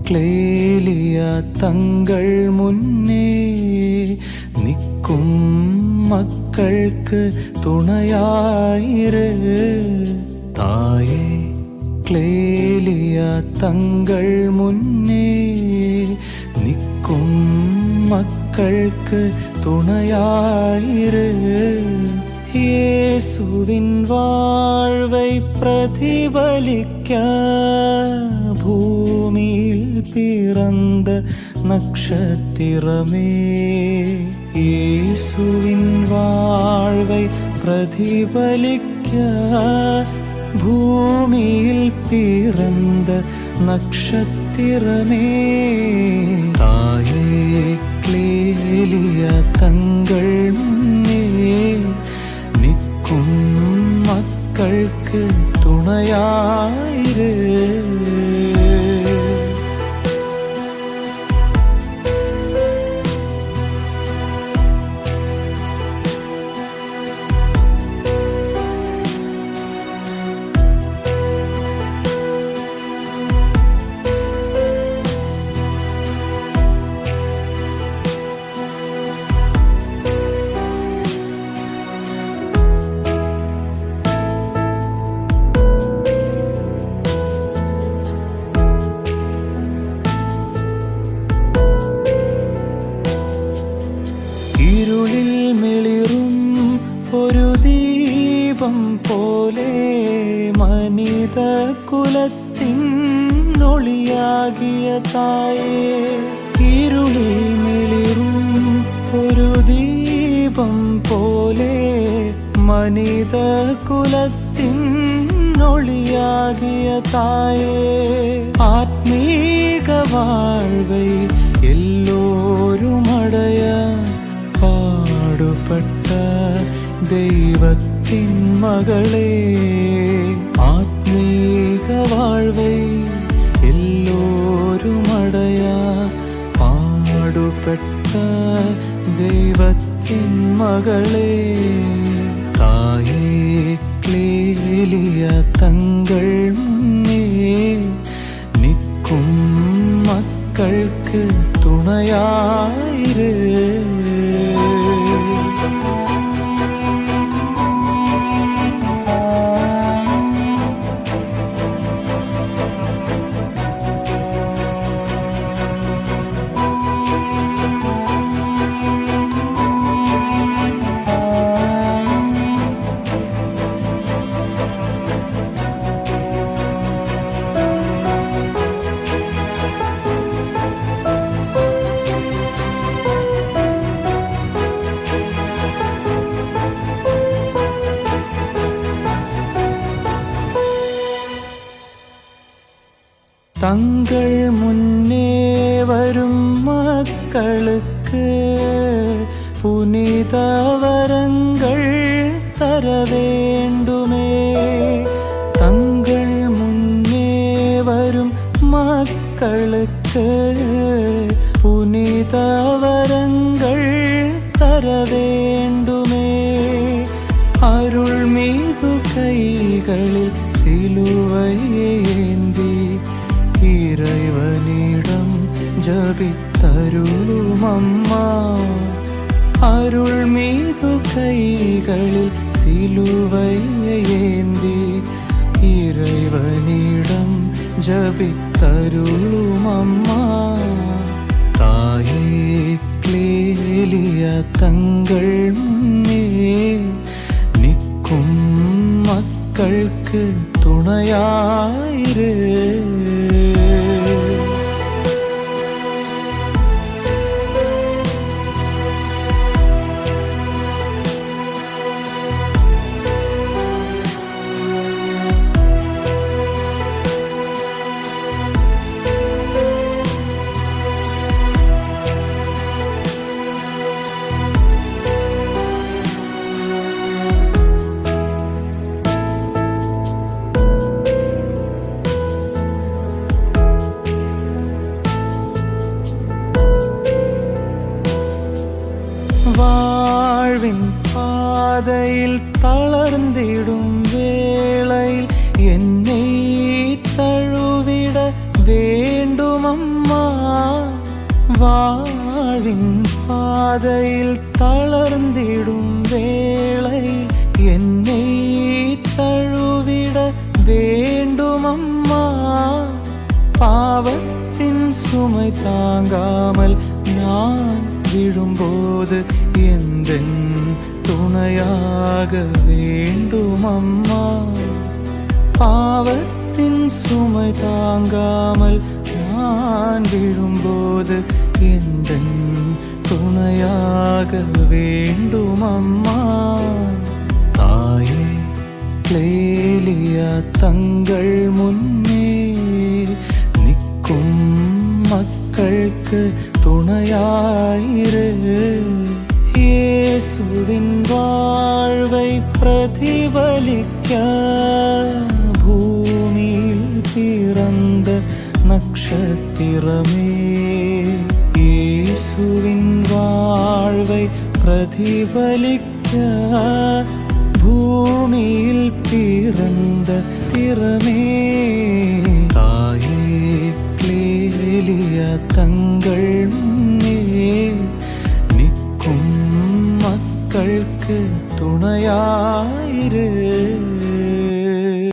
Clelia തങ്ങൾ മുന്നേ നിൽക്കും മക്കൾക്ക് തുണയായിര്. തായേ ക്ലേലിയ തങ്ങൾ മുന്നേ നിൽക്കും മക്കൾക്ക് തുണയായിര്. இயேசுவின் வாழ்வை பிரதிபலிக்க பூமியில் பிறந்த நட்சத்திரமே. இயேசுவின் வாழ்வை பிரதிபலிக்க பூமியில் பிறந்த நட்சத்திரமே. தாயே ക്ലേലിയ തങ്ങൾ മുന്നേ നിൽക്കും മക്കൾക്ക് തുണയായിര്. ഇരുളിൽ മിളിറും ഒരു ദീപം പോലെ മനിത കുലത്തിൻ ഒളിയാകിയ തായേ. ഇരുളിൽ മിളിറും ഒരു ദീപം പോലെ മനിത കുലത്തിൻ ഒളിയാകിയ തായേ. ആത്മീക വാഴ്വൈ എല്ലോരും അടയ പാടുപെട്ട ദൈവത്തിൻ മകളെ. ആത്മീക വാഴ്വൈ എല്ലോരും അടയ പാടുപെട്ട ദൈവത്തിൻ മകളെ. തായേ ക്ലേലിയ തങ്ങൾ മുന്നേ നിൽക്കും മക്കൾക്ക് തുണയായിര്. തങ്ങൾ മുന്നേ വരും മക്കൾക്ക് പുനിത വരങ്ങൾ തര വേണ്ടുമേ. തങ്ങൾ മുന്നേ വരും മക്കൾക്ക് പുനിത വരങ്ങൾ തര വേണ്ടുമേ. അരുൾമീതു കൈകളിൽ സിലുവയേന്തി ഇறைவனிடம் ജപിത്തരുളുമമ്മ. അരുൾമീതു കൈകളിൽ സിലുവയേന്തി ഇறைவனிடம் ജപിത്തരുളുമമ്മ. തായേ ക്ലേലിയ തങ്ങൾ മുന്നേ നിൽക്കും മക്കൾക്ക് തുണയായിര്. வாழ்வின் பாதையில் தளர்ந்திடும் வேளையில் என்னை தழுவிட வேண்டும் அம்மா. வாழ்வின் பாதையில் தளர்ந்திடும் வேளையில் என்னை தழுவிட வேண்டும் அம்மா. பாவத்தின் சுமை தாங்காமல் நான் விழும்போது எந்தன் துணையாக வேண்டும் அம்மா. பாவத்தின் சுமை தாங்காமல் நான் விழும்போது எந்தன் துணையாக வேண்டும் அம்மா. தாயே லேலியா தங்கள் முன்னே நிற்கும் மக்களுக்கு துணையாயிரு. இயேசுவின் வாழ்வை பிரதிபலிக்க பூமியில் பிறந்த நட்சத்திரமே. இயேசுவின் வாழ்வை பிரதிபலிக்க பூமியில் பிறந்த திறமே. தாயே கிளேலியா தங்கள் முன்னே நிற்கும் மக்களுக்கு துணையாயிரு.